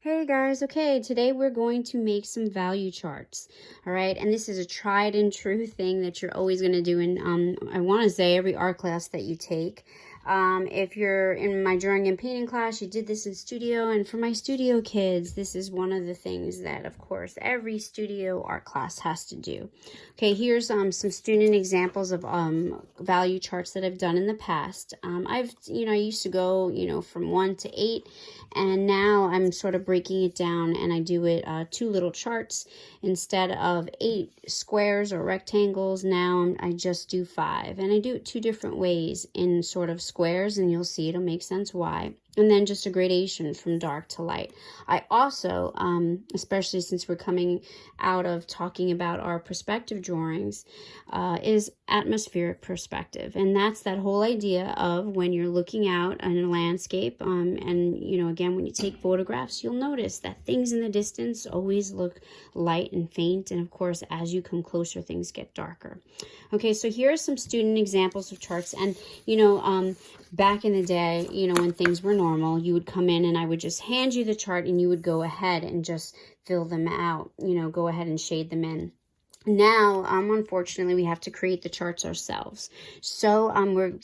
Hey guys, okay, today we're going to make some value charts, all right? And this is a tried and true thing that you're always going to do in, I want to say, every art class that you take. If you're in my drawing and painting class, you did this in studio, and for my studio kids, this is one of the things that, of course, every studio art class has to do. Okay, here's some student examples of value charts that I've done in the past. I used to go, from 1 to 8, and now I'm sort of breaking it down, and I do it 2 little charts instead of 8 squares or rectangles. Now I just do 5, and I do it 2 different ways in sort of squares, and you'll see it'll make sense why. And then just a gradation from dark to light. I also, especially since we're coming out of talking about our perspective drawings, is atmospheric perspective. And that's that whole idea of when you're looking out in a landscape, and, again, when you take photographs, you'll notice that things in the distance always look light and faint. And of course, as you come closer, things get darker. Okay, so here are some student examples of charts. And, back in the day, when things were normal, you would come in and I would just hand you the chart and you would go ahead and just fill them out, go ahead and shade them in. Now, unfortunately, we have to create the charts ourselves. So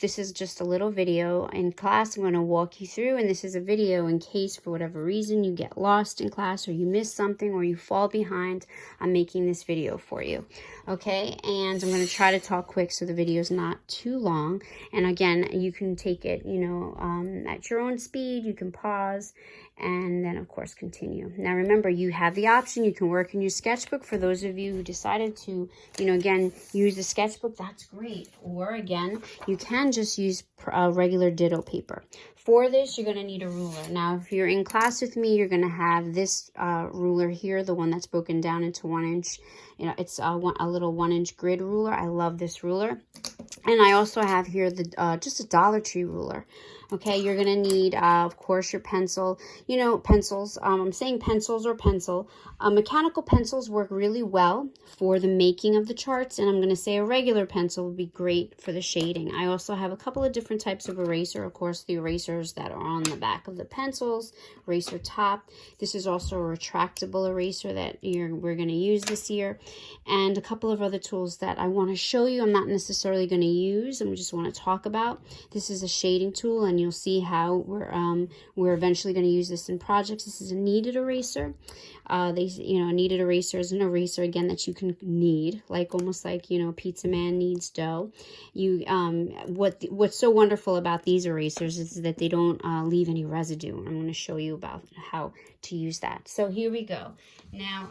this is just a little video in class. I'm going to walk you through, and this is a video in case for whatever reason you get lost in class or you miss something or you fall behind. I'm making this video for you. Okay, and I'm going to try to talk quick so the video is not too long. And again, you can take it, at your own speed. You can pause and then, of course, continue. Now, remember, you have the option. You can work in your sketchbook. For those of you who decided to, again, use the sketchbook, that's great. Or, again, you can just use regular Ditto paper. For this, you're going to need a ruler. Now, if you're in class with me, you're going to have this ruler here, the one that's broken down into 1 inch. It's a little 1 inch grid ruler. I love this ruler. And I also have here the just a Dollar Tree ruler. Okay, you're going to need, of course, your pencil. Pencils. I'm saying pencils or pencil. Mechanical pencils work really well for the making of the charts. And I'm going to say a regular pencil would be great for the shading. I also have a couple of different types of eraser. Of course, the erasers that are on the back of the pencils, eraser top. This is also a retractable eraser that we're going to use this year. And a couple of other tools that I want to show you. I'm not necessarily going to use. I just want to talk about. This is a shading tool, and you'll see how we're eventually going to use this in projects. This is a kneaded eraser. A kneaded eraser is an eraser, again, that you can knead, almost like pizza man kneads dough. What's so wonderful about these erasers is that they don't leave any residue. I'm going to show you about how to use that. So here we go. Now,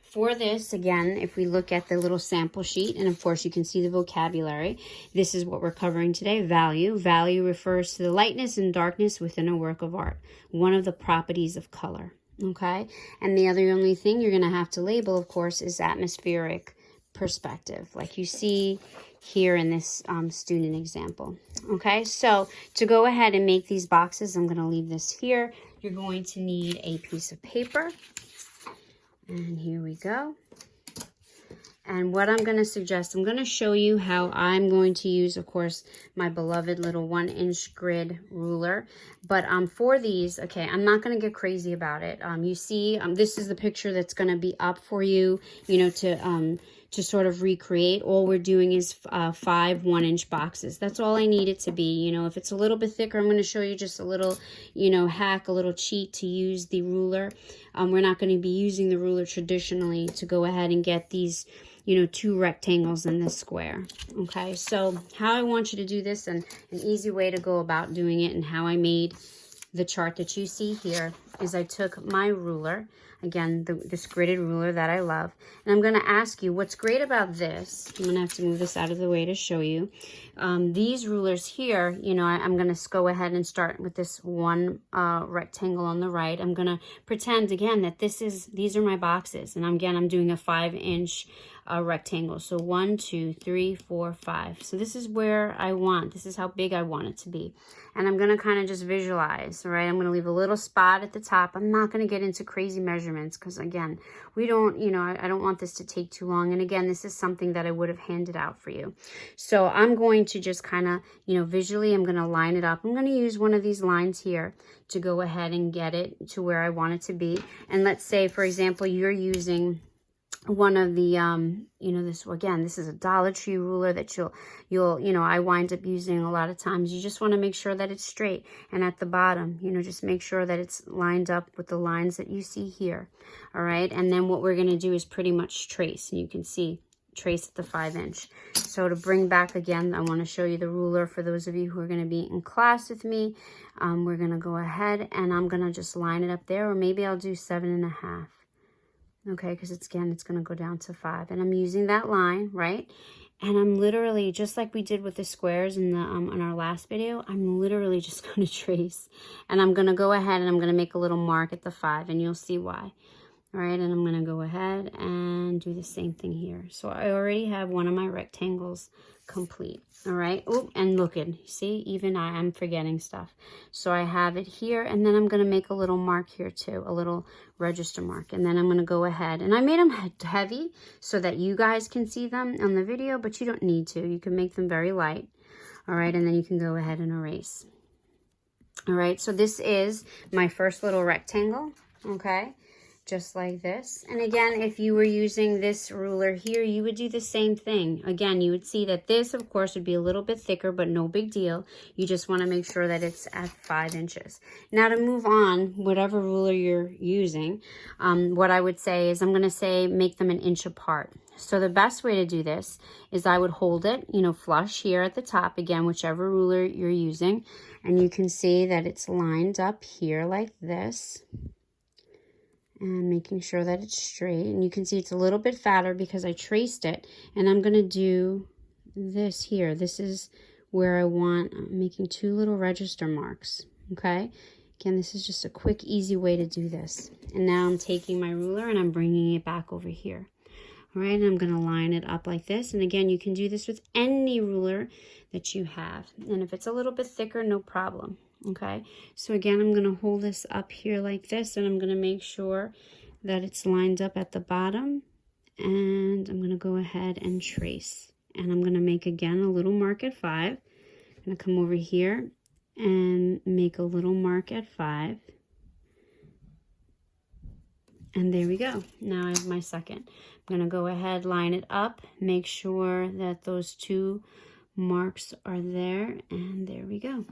for this, again, if we look at the little sample sheet, and of course you can see the vocabulary, this is what we're covering today, value. Value refers to the lightness and darkness within a work of art, one of the properties of color, okay? And the only thing you're going to have to label, of course, is atmospheric perspective, like you see here in this student example, okay? So to go ahead and make these boxes, I'm going to leave this here. You're going to need a piece of paper. And here we go. And what I'm going to suggest, I'm going to show you how I'm going to use, of course, my beloved little 1 inch grid ruler. But for these, okay, I'm not going to get crazy about it. You see, this is the picture that's going to be up for you, to sort of recreate. All we're doing is 5 1 inch boxes. That's all I need it to be. If it's a little bit thicker, I'm going to show you just a little, hack, a little cheat to use the ruler. We're not going to be using the ruler traditionally to go ahead and get these, 2 rectangles in this square. Okay, so how I want you to do this, and an easy way to go about doing it, and how I made the chart that you see here, is I took my ruler, again, this gridded ruler that I love, and I'm going to ask you what's great about this. I'm going to have to move this out of the way to show you. These rulers here, I'm going to go ahead and start with this one rectangle on the right. I'm going to pretend, again, that these are my boxes, and I'm doing a 5 inch rectangle. So 1, 2, 3, 4, 5. So this is where this is how big I want it to be. And I'm going to kind of just visualize, right? I'm going to leave a little spot at the top. I'm not going to get into crazy measurements because, again, we don't, you know, I don't want this to take too long. And again, this is something that I would have handed out for you. So I'm going to just kind of, you know, visually, I'm going to line it up. I'm going to use one of these lines here to go ahead and get it to where I want it to be. And let's say, for example, you're using one of the, you know, this, again, this is a Dollar Tree ruler that you'll, you know, I wind up using a lot of times. You just want to make sure that it's straight. And at the bottom, you know, just make sure that it's lined up with the lines that you see here. All right. And then what we're going to do is pretty much trace. And you can see, trace at the 5-inch. So to bring back again, I want to show you the ruler for those of you who are going to be in class with me. We're going to go ahead and I'm going to just line it up there, or maybe I'll do 7.5. Okay, because it's going to go down to 5. And I'm using that line, right? And I'm literally, just like we did with the squares in the in our last video, I'm literally just going to trace. And I'm going to go ahead and I'm going to make a little mark at the 5, and you'll see why. All right, and I'm going to go ahead and do the same thing here. So I already have one of my rectangles complete. All right, oh, and look at, see, even I'm forgetting stuff. So I have it here, and then I'm going to make a little mark here too, a little register mark. And then I'm going to go ahead, and I made them heavy so that you guys can see them on the video, but you don't need to. You can make them very light. All right, and then you can go ahead and erase. All right, so this is my first little rectangle, okay? Just like this. And again, if you were using this ruler here, you would do the same thing. Again, you would see that this, of course, would be a little bit thicker, but no big deal. You just want to make sure that it's at 5 inches. Now to move on, whatever ruler you're using, what I would say is I'm going to say make them 1 inch apart. So the best way to do this is I would hold it, you know, flush here at the top, again, whichever ruler you're using. And you can see that it's lined up here like this. And making sure that it's straight. And you can see it's a little bit fatter because I traced it. And I'm going to do this here. This is where I want, I'm making 2 little register marks. Okay. Again, this is just a quick, easy way to do this. And now I'm taking my ruler and I'm bringing it back over here. All right. And I'm going to line it up like this. And again, you can do this with any ruler that you have. And if it's a little bit thicker, no problem. Okay, so again, I'm going to hold this up here like this, and I'm going to make sure that it's lined up at the bottom, and I'm going to go ahead and trace, and I'm going to make again a little mark at 5. I'm going to come over here and make a little mark at 5, and there we go. Now I have my second. I'm going to go ahead, line it up, make sure that those 2 marks are there, and there we go.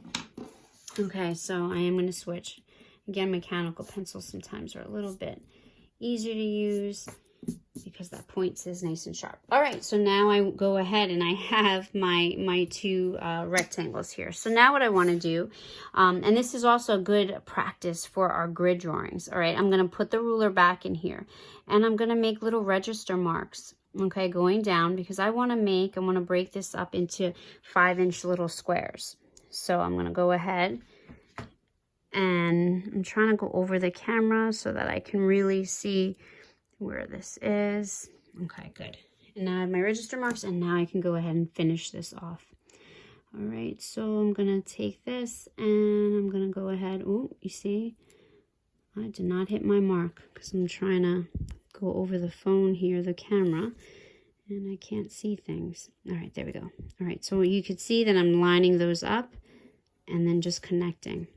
Okay, so I am going to switch. Again, mechanical pencils sometimes are a little bit easier to use because that point is nice and sharp. All right, so now I go ahead and I have my 2 rectangles here. So now what I want to do, and this is also good practice for our grid drawings. All right, I'm going to put the ruler back in here, and I'm going to make little register marks. Okay, going down because I want to break this up into 5-inch little squares. So I'm going to go ahead and I'm trying to go over the camera so that I can really see where this is. Okay, good. And now I have my register marks, and now I can go ahead and finish this off. All right, so I'm going to take this and I'm going to go ahead. Oh, you see, I did not hit my mark because I'm trying to go over the phone here, the camera. And I can't see things. All right, there we go. All right, so you could see that I'm lining those up and then just connecting.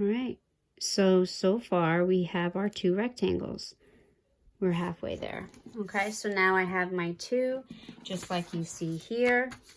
All right, so far we have our 2 rectangles. We're halfway there. Okay, so now I have my 2, just like you see here.